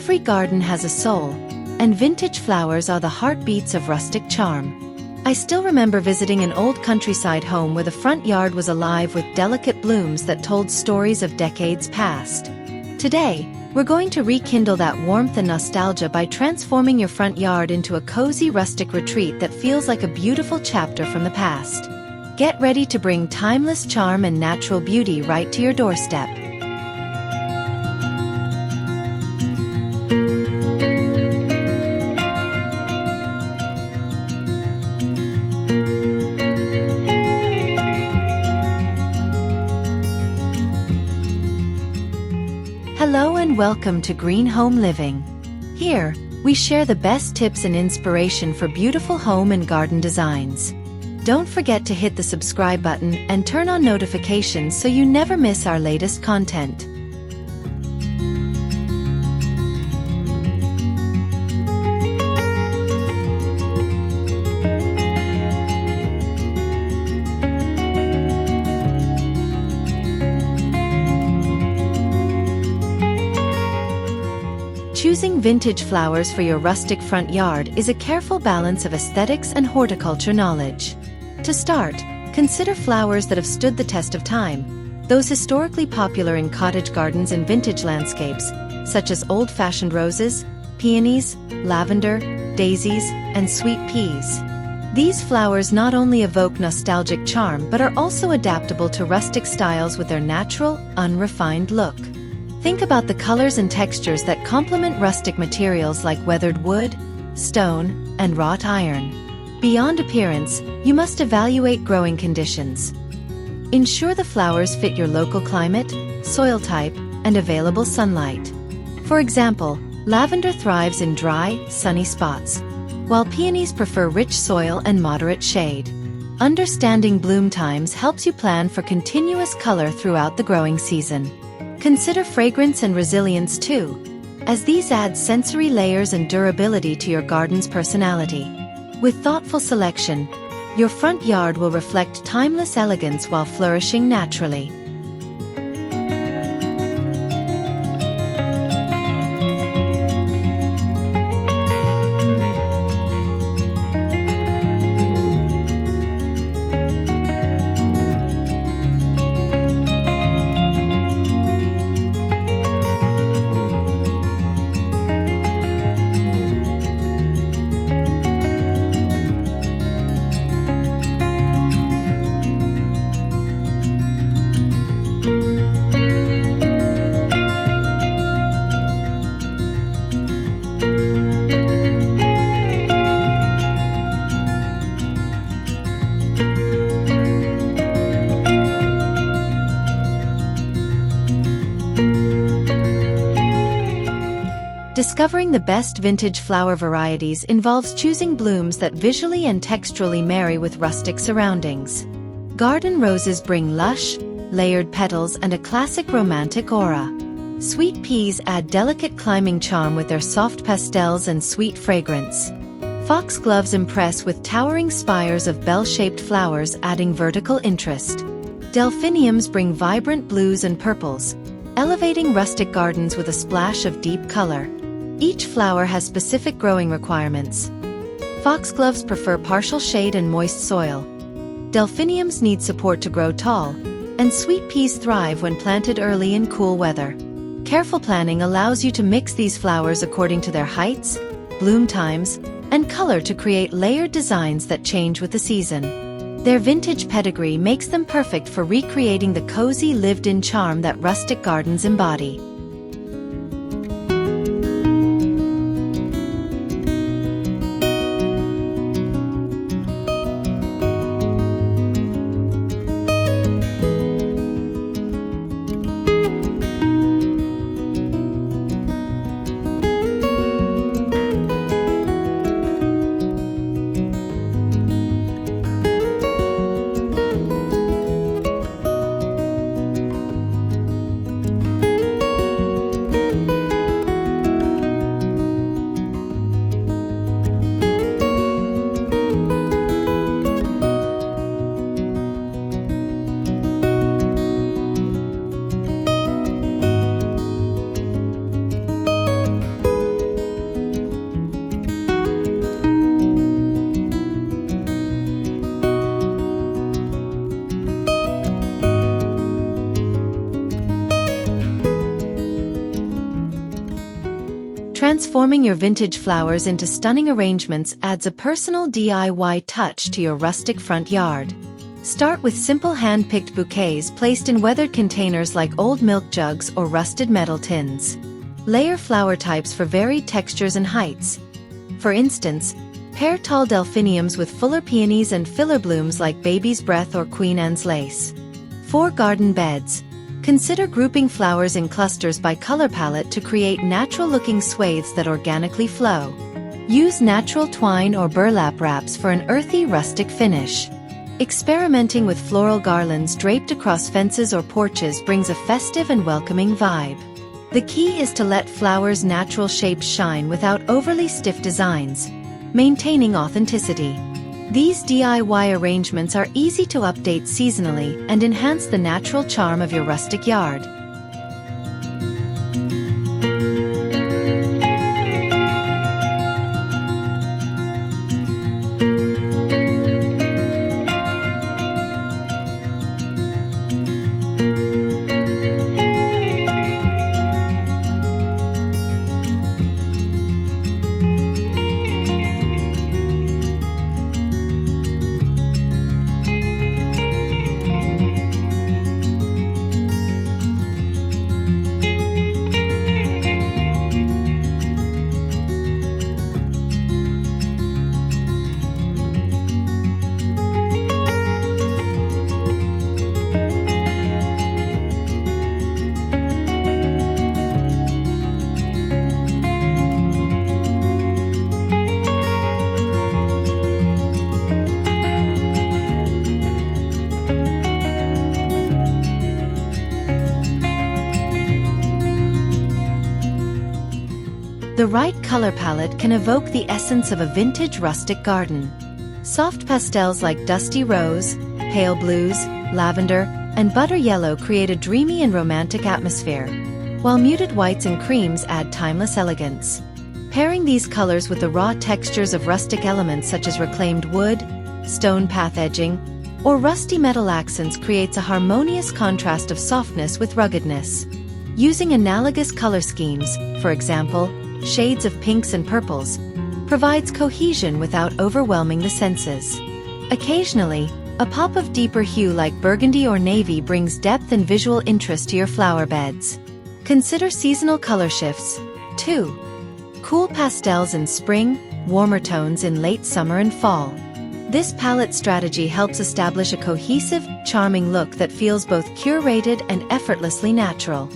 Every garden has a soul, and vintage flowers are the heartbeats of rustic charm. I still remember visiting an old countryside home where the front yard was alive with delicate blooms that told stories of decades past. Today, we're going to rekindle that warmth and nostalgia by transforming your front yard into a cozy rustic retreat that feels like a beautiful chapter from the past. Get ready to bring timeless charm and natural beauty right to your doorstep. Hello and welcome to Green Home Living. Here, we share the best tips and inspiration for beautiful home and garden designs. Don't forget to hit the subscribe button and turn on notifications so you never miss our latest content. Choosing vintage flowers for your rustic front yard is a careful balance of aesthetics and horticulture knowledge. To start, consider flowers that have stood the test of time, those historically popular in cottage gardens and vintage landscapes, such as old-fashioned roses, peonies, lavender, daisies, and sweet peas. These flowers not only evoke nostalgic charm but are also adaptable to rustic styles with their natural, unrefined look. Think about the colors and textures that complement rustic materials like weathered wood, stone, and wrought iron. Beyond appearance, you must evaluate growing conditions. Ensure the flowers fit your local climate, soil type, and available sunlight. For example, lavender thrives in dry, sunny spots, while peonies prefer rich soil and moderate shade. Understanding bloom times helps you plan for continuous color throughout the growing season. Consider fragrance and resilience too, as these add sensory layers and durability to your garden's personality. With thoughtful selection, your front yard will reflect timeless elegance while flourishing naturally. Discovering the best vintage flower varieties involves choosing blooms that visually and texturally marry with rustic surroundings. Garden roses bring lush, layered petals and a classic romantic aura. Sweet peas add delicate climbing charm with their soft pastels and sweet fragrance. Foxgloves impress with towering spires of bell-shaped flowers adding vertical interest. Delphiniums bring vibrant blues and purples, elevating rustic gardens with a splash of deep color. Each flower has specific growing requirements. Foxgloves prefer partial shade and moist soil. Delphiniums need support to grow tall, and sweet peas thrive when planted early in cool weather. Careful planning allows you to mix these flowers according to their heights, bloom times, and color to create layered designs that change with the season. Their vintage pedigree makes them perfect for recreating the cozy lived-in charm that rustic gardens embody. Transforming your vintage flowers into stunning arrangements adds a personal DIY touch to your rustic front yard. Start with simple hand-picked bouquets placed in weathered containers like old milk jugs or rusted metal tins. Layer flower types for varied textures and heights. For instance, pair tall delphiniums with fuller peonies and filler blooms like baby's breath or Queen Anne's lace. For garden beds, consider grouping flowers in clusters by color palette to create natural-looking swathes that organically flow. Use natural twine or burlap wraps for an earthy, rustic finish. Experimenting with floral garlands draped across fences or porches brings a festive and welcoming vibe. The key is to let flowers' natural shapes shine without overly stiff designs, maintaining authenticity. These DIY arrangements are easy to update seasonally and enhance the natural charm of your rustic yard. The right color palette can evoke the essence of a vintage rustic garden. Soft pastels like dusty rose, pale blues, lavender, and butter yellow create a dreamy and romantic atmosphere, while muted whites and creams add timeless elegance. Pairing these colors with the raw textures of rustic elements such as reclaimed wood, stone path edging, or rusty metal accents creates a harmonious contrast of softness with ruggedness. Using analogous color schemes, for example, shades of pinks and purples, provides cohesion without overwhelming the senses. Occasionally, a pop of deeper hue like burgundy or navy brings depth and visual interest to your flower beds. Consider seasonal color shifts, too. Cool pastels in spring, warmer tones in late summer and fall. This palette strategy helps establish a cohesive, charming look that feels both curated and effortlessly natural.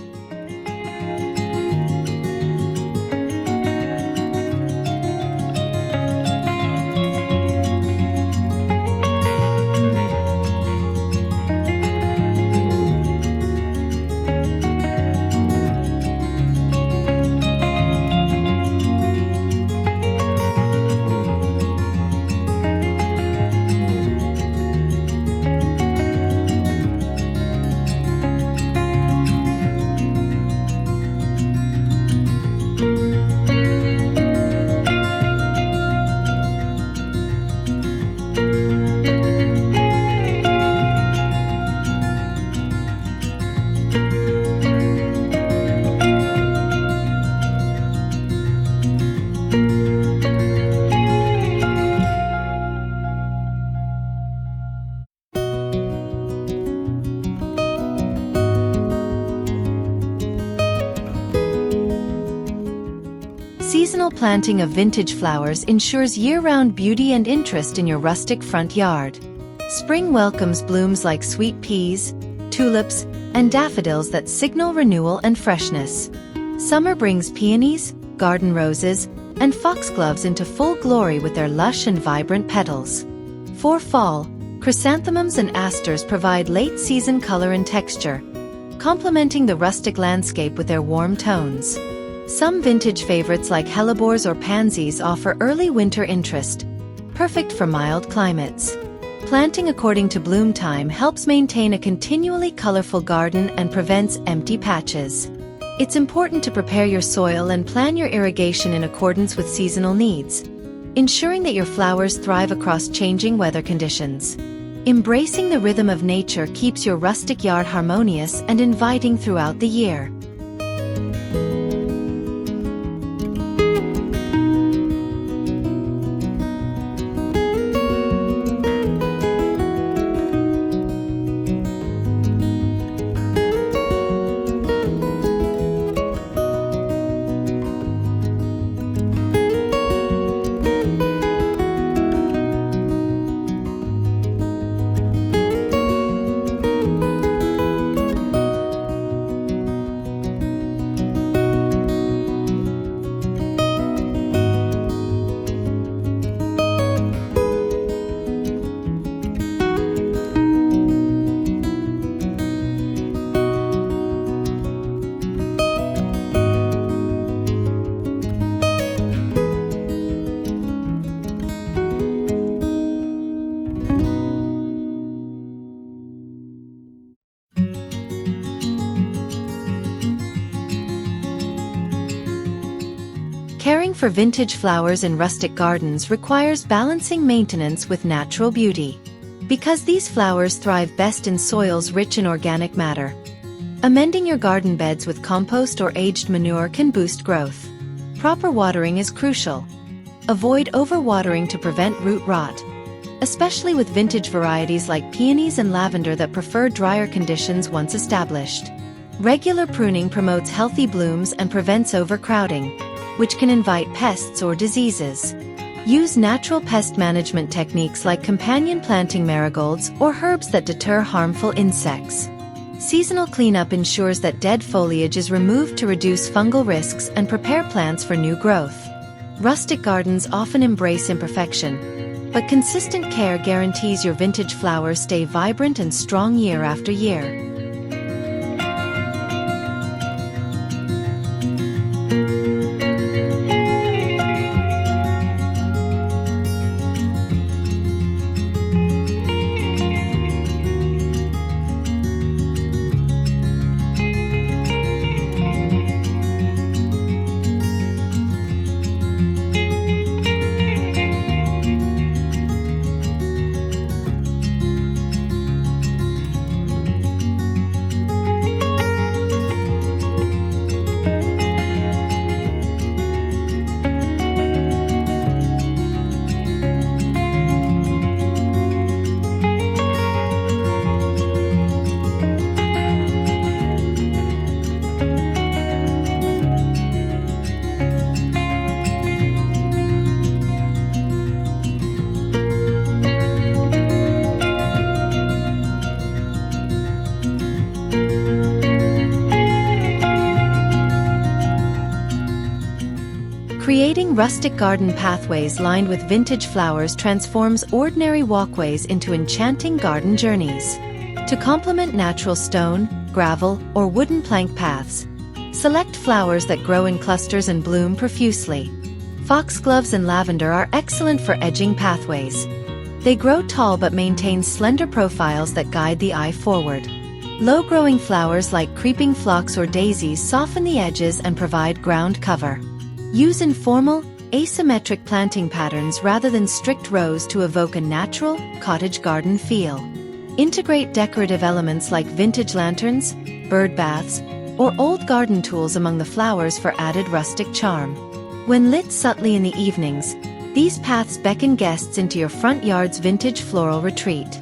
Seasonal planting of vintage flowers ensures year-round beauty and interest in your rustic front yard. Spring welcomes blooms like sweet peas, tulips, and daffodils that signal renewal and freshness. Summer brings peonies, garden roses, and foxgloves into full glory with their lush and vibrant petals. For fall, chrysanthemums and asters provide late-season color and texture, complementing the rustic landscape with their warm tones. Some vintage favorites like hellebores or pansies offer early winter interest, perfect for mild climates. Planting according to bloom time helps maintain a continually colorful garden and prevents empty patches. It's important to prepare your soil and plan your irrigation in accordance with seasonal needs, ensuring that your flowers thrive across changing weather conditions. Embracing the rhythm of nature keeps your rustic yard harmonious and inviting throughout the year. for vintage flowers in rustic gardens requires balancing maintenance with natural beauty. Because these flowers thrive best in soils rich in organic matter. Amending your garden beds with compost or aged manure can boost growth. Proper watering is crucial. Avoid overwatering to prevent root rot, especially with vintage varieties like peonies and lavender that prefer drier conditions once established. Regular pruning promotes healthy blooms and prevents overcrowding, which can invite pests or diseases. Use natural pest management techniques like companion planting marigolds or herbs that deter harmful insects. Seasonal cleanup ensures that dead foliage is removed to reduce fungal risks and prepare plants for new growth. Rustic gardens often embrace imperfection, but consistent care guarantees your vintage flowers stay vibrant and strong year after year. Creating rustic garden pathways lined with vintage flowers transforms ordinary walkways into enchanting garden journeys. To complement natural stone, gravel, or wooden plank paths, select flowers that grow in clusters and bloom profusely. Foxgloves and lavender are excellent for edging pathways. They grow tall but maintain slender profiles that guide the eye forward. Low-growing flowers like creeping phlox or daisies soften the edges and provide ground cover. Use informal, asymmetric planting patterns rather than strict rows to evoke a natural, cottage garden feel. Integrate decorative elements like vintage lanterns, bird baths, or old garden tools among the flowers for added rustic charm. When lit subtly in the evenings, these paths beckon guests into your front yard's vintage floral retreat.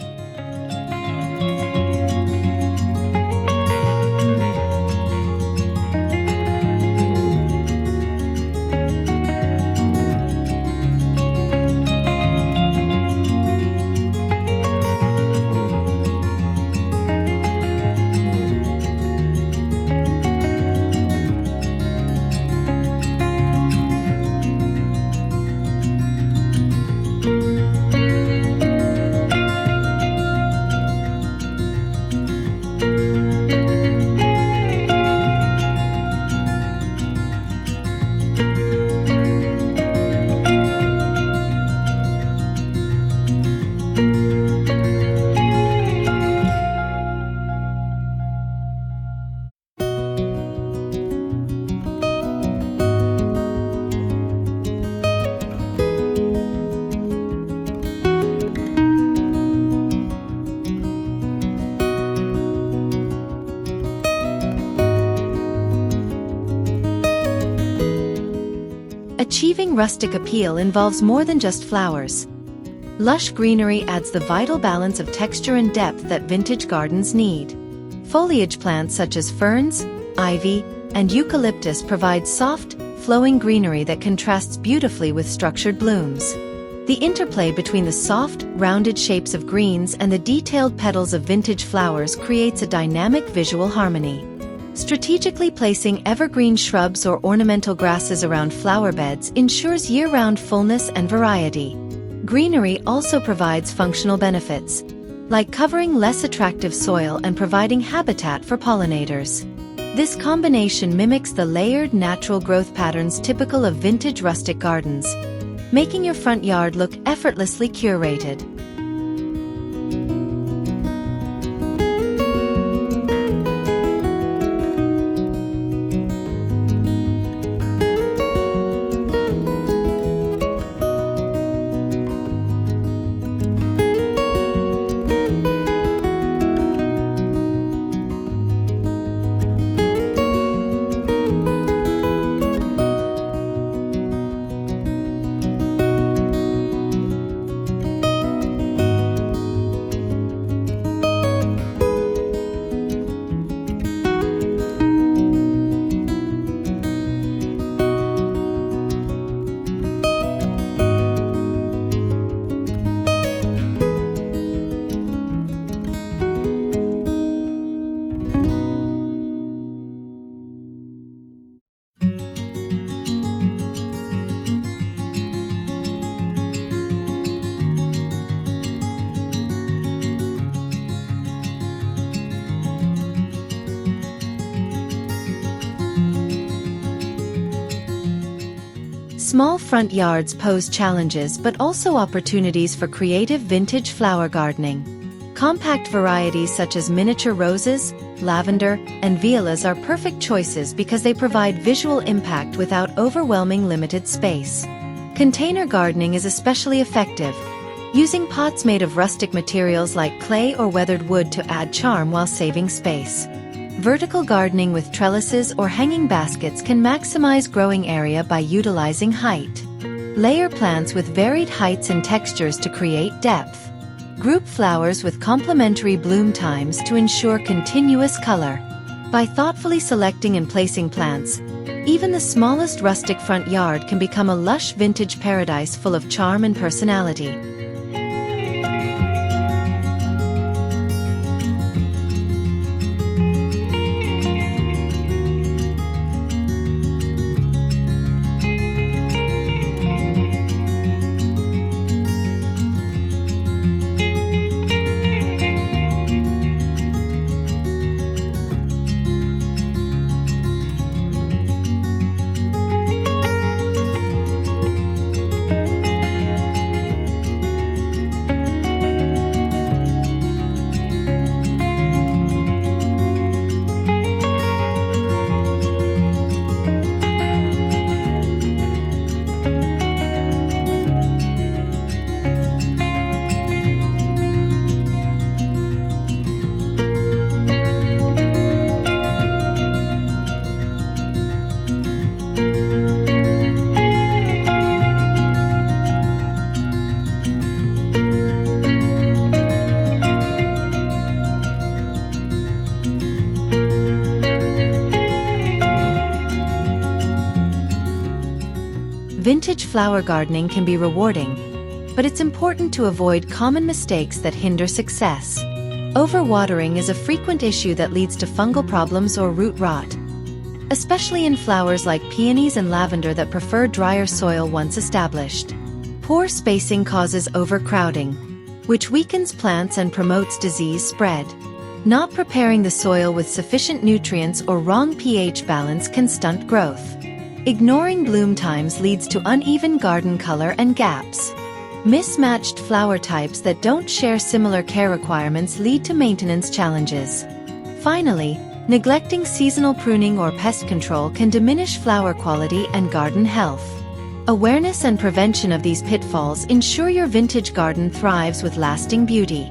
Achieving rustic appeal involves more than just flowers. Lush greenery adds the vital balance of texture and depth that vintage gardens need. Foliage plants such as ferns, ivy, and eucalyptus provide soft, flowing greenery that contrasts beautifully with structured blooms. The interplay between the soft, rounded shapes of greens and the detailed petals of vintage flowers creates a dynamic visual harmony. Strategically placing evergreen shrubs or ornamental grasses around flower beds ensures year-round fullness and variety. Greenery also provides functional benefits, like covering less attractive soil and providing habitat for pollinators. This combination mimics the layered natural growth patterns typical of vintage rustic gardens, making your front yard look effortlessly curated. Small front yards pose challenges but also opportunities for creative vintage flower gardening. Compact varieties such as miniature roses, lavender, and violas are perfect choices because they provide visual impact without overwhelming limited space. Container gardening is especially effective, using pots made of rustic materials like clay or weathered wood to add charm while saving space. Vertical gardening with trellises or hanging baskets can maximize growing area by utilizing height. Layer plants with varied heights and textures to create depth. Group flowers with complementary bloom times to ensure continuous color. By thoughtfully selecting and placing plants, even the smallest rustic front yard can become a lush vintage paradise full of charm and personality. Vintage flower gardening can be rewarding, but it's important to avoid common mistakes that hinder success. Overwatering is a frequent issue that leads to fungal problems or root rot, especially in flowers like peonies and lavender that prefer drier soil once established. Poor spacing causes overcrowding, which weakens plants and promotes disease spread. Not preparing the soil with sufficient nutrients or wrong pH balance can stunt growth. Ignoring bloom times leads to uneven garden color and gaps. Mismatched flower types that don't share similar care requirements lead to maintenance challenges. Finally, neglecting seasonal pruning or pest control can diminish flower quality and garden health. Awareness and prevention of these pitfalls ensure your vintage garden thrives with lasting beauty.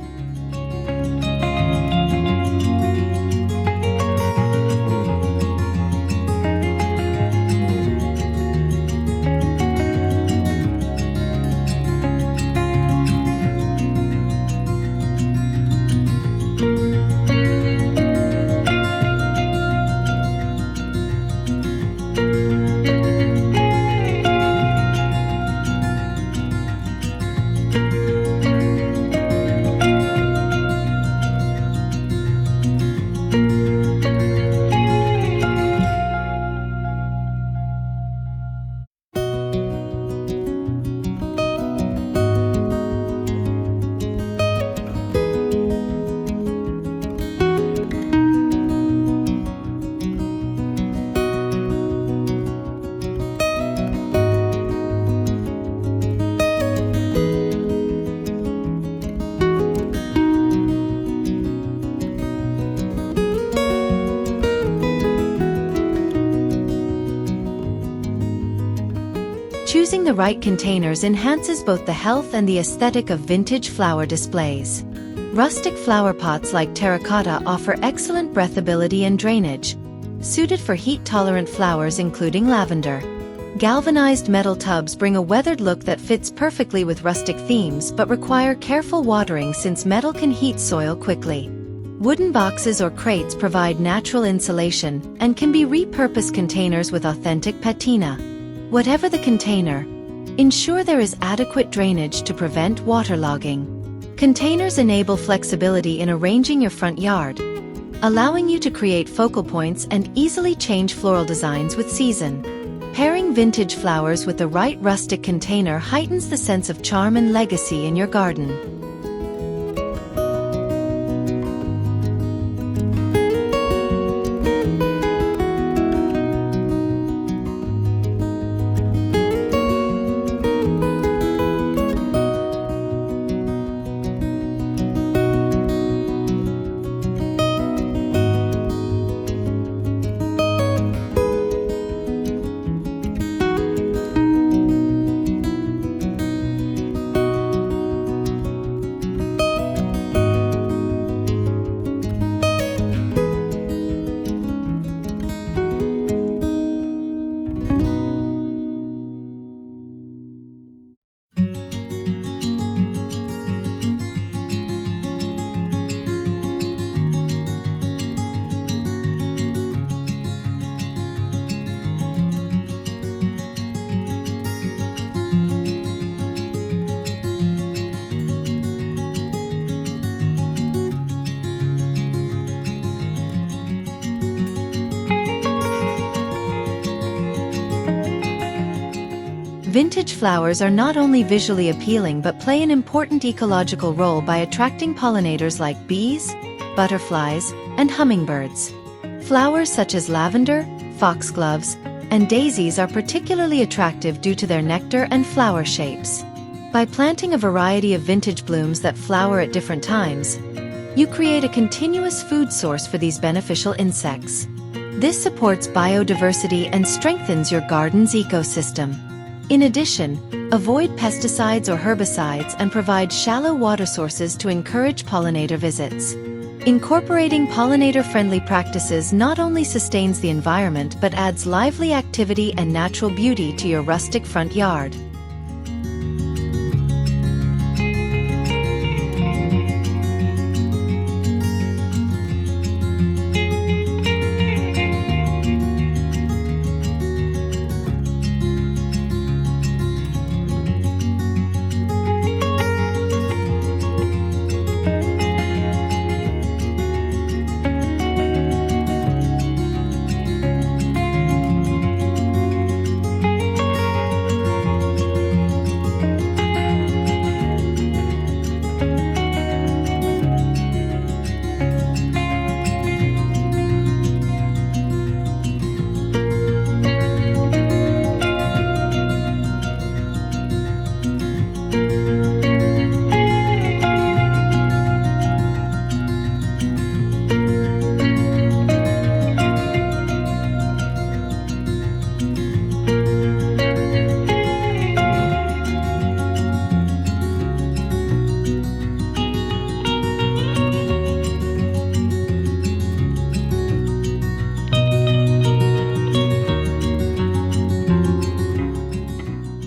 Choosing the right containers enhances both the health and the aesthetic of vintage flower displays. Rustic flower pots like terracotta offer excellent breathability and drainage, suited for heat-tolerant flowers including lavender. Galvanized metal tubs bring a weathered look that fits perfectly with rustic themes but require careful watering since metal can heat soil quickly. Wooden boxes or crates provide natural insulation and can be repurposed containers with authentic patina. Whatever the container, ensure there is adequate drainage to prevent waterlogging. Containers enable flexibility in arranging your front yard, allowing you to create focal points and easily change floral designs with season. Pairing vintage flowers with the right rustic container heightens the sense of charm and legacy in your garden. Vintage flowers are not only visually appealing but play an important ecological role by attracting pollinators like bees, butterflies, and hummingbirds. Flowers such as lavender, foxgloves, and daisies are particularly attractive due to their nectar and flower shapes. By planting a variety of vintage blooms that flower at different times, you create a continuous food source for these beneficial insects. This supports biodiversity and strengthens your garden's ecosystem. In addition, avoid pesticides or herbicides and provide shallow water sources to encourage pollinator visits. Incorporating pollinator-friendly practices not only sustains the environment but adds lively activity and natural beauty to your rustic front yard.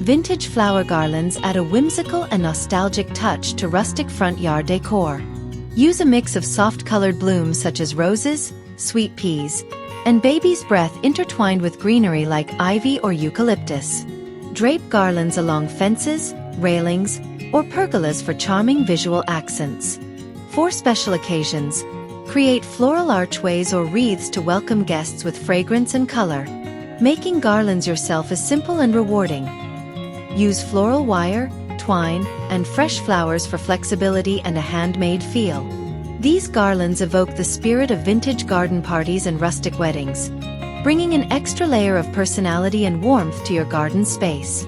Vintage flower garlands add a whimsical and nostalgic touch to rustic front yard decor. Use a mix of soft-colored blooms such as roses, sweet peas, and baby's breath intertwined with greenery like ivy or eucalyptus. Drape garlands along fences, railings, or pergolas for charming visual accents. For special occasions, create floral archways or wreaths to welcome guests with fragrance and color. Making garlands yourself is simple and rewarding. Use floral wire, twine, and fresh flowers for flexibility and a handmade feel. These garlands evoke the spirit of vintage garden parties and rustic weddings, bringing an extra layer of personality and warmth to your garden space.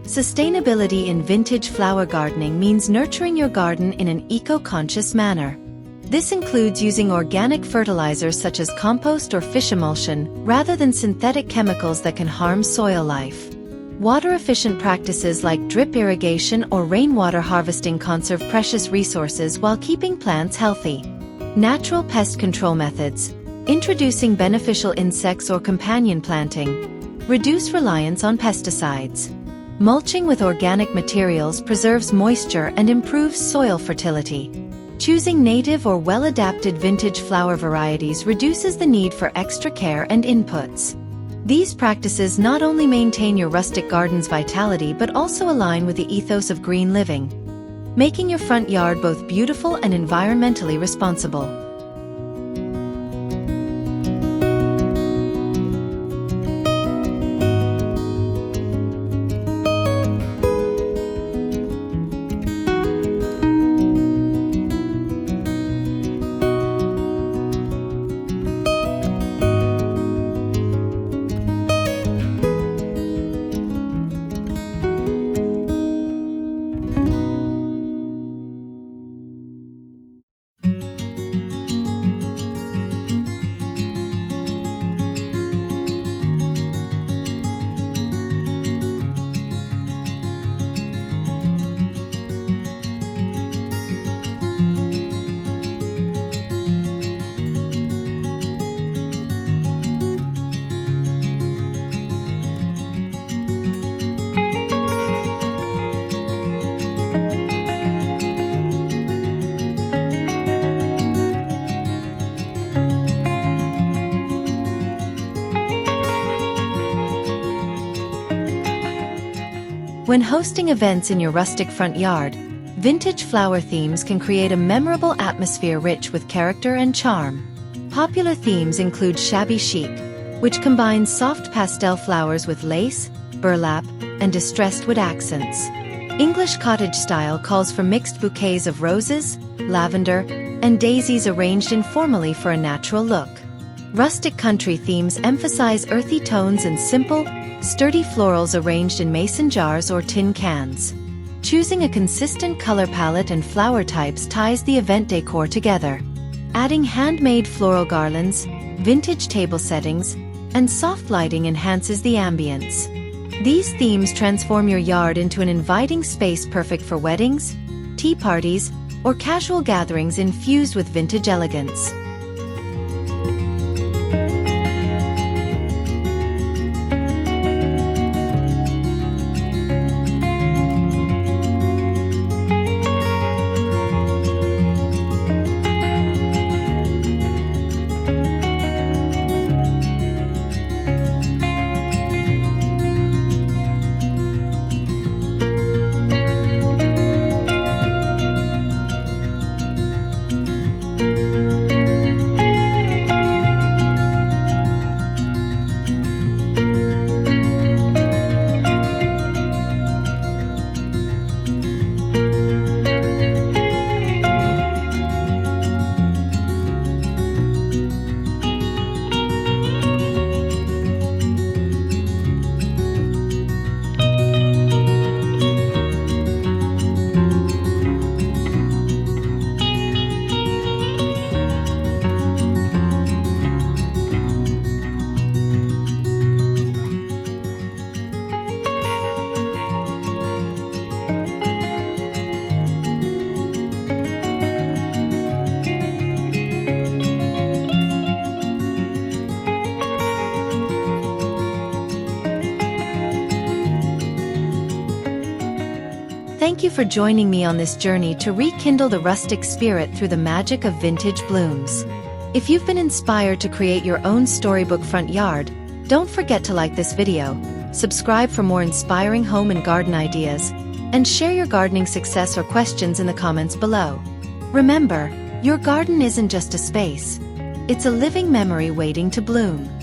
Sustainability in vintage flower gardening means nurturing your garden in an eco-conscious manner. This includes using organic fertilizers such as compost or fish emulsion, rather than synthetic chemicals that can harm soil life. Water-efficient practices like drip irrigation or rainwater harvesting conserve precious resources while keeping plants healthy. Natural pest control methods, introducing beneficial insects or companion planting, reduce reliance on pesticides. Mulching with organic materials preserves moisture and improves soil fertility. Choosing native or well-adapted vintage flower varieties reduces the need for extra care and inputs. These practices not only maintain your rustic garden's vitality but also align with the ethos of green living, making your front yard both beautiful and environmentally responsible. When hosting events in your rustic front yard, vintage flower themes can create a memorable atmosphere rich with character and charm. Popular themes include shabby chic, which combines soft pastel flowers with lace, burlap, and distressed wood accents. English cottage style calls for mixed bouquets of roses, lavender, and daisies arranged informally for a natural look. Rustic country themes emphasize earthy tones and simple, sturdy florals arranged in mason jars or tin cans. Choosing a consistent color palette and flower types ties the event decor together. Adding handmade floral garlands, vintage table settings, and soft lighting enhances the ambience. These themes transform your yard into an inviting space perfect for weddings, tea parties, or casual gatherings infused with vintage elegance. Thank you for joining me on this journey to rekindle the rustic spirit through the magic of vintage blooms. If you've been inspired to create your own storybook front yard, don't forget to like this video, subscribe for more inspiring home and garden ideas, and share your gardening success or questions in the comments below. Remember, your garden isn't just a space. It's a living memory waiting to bloom.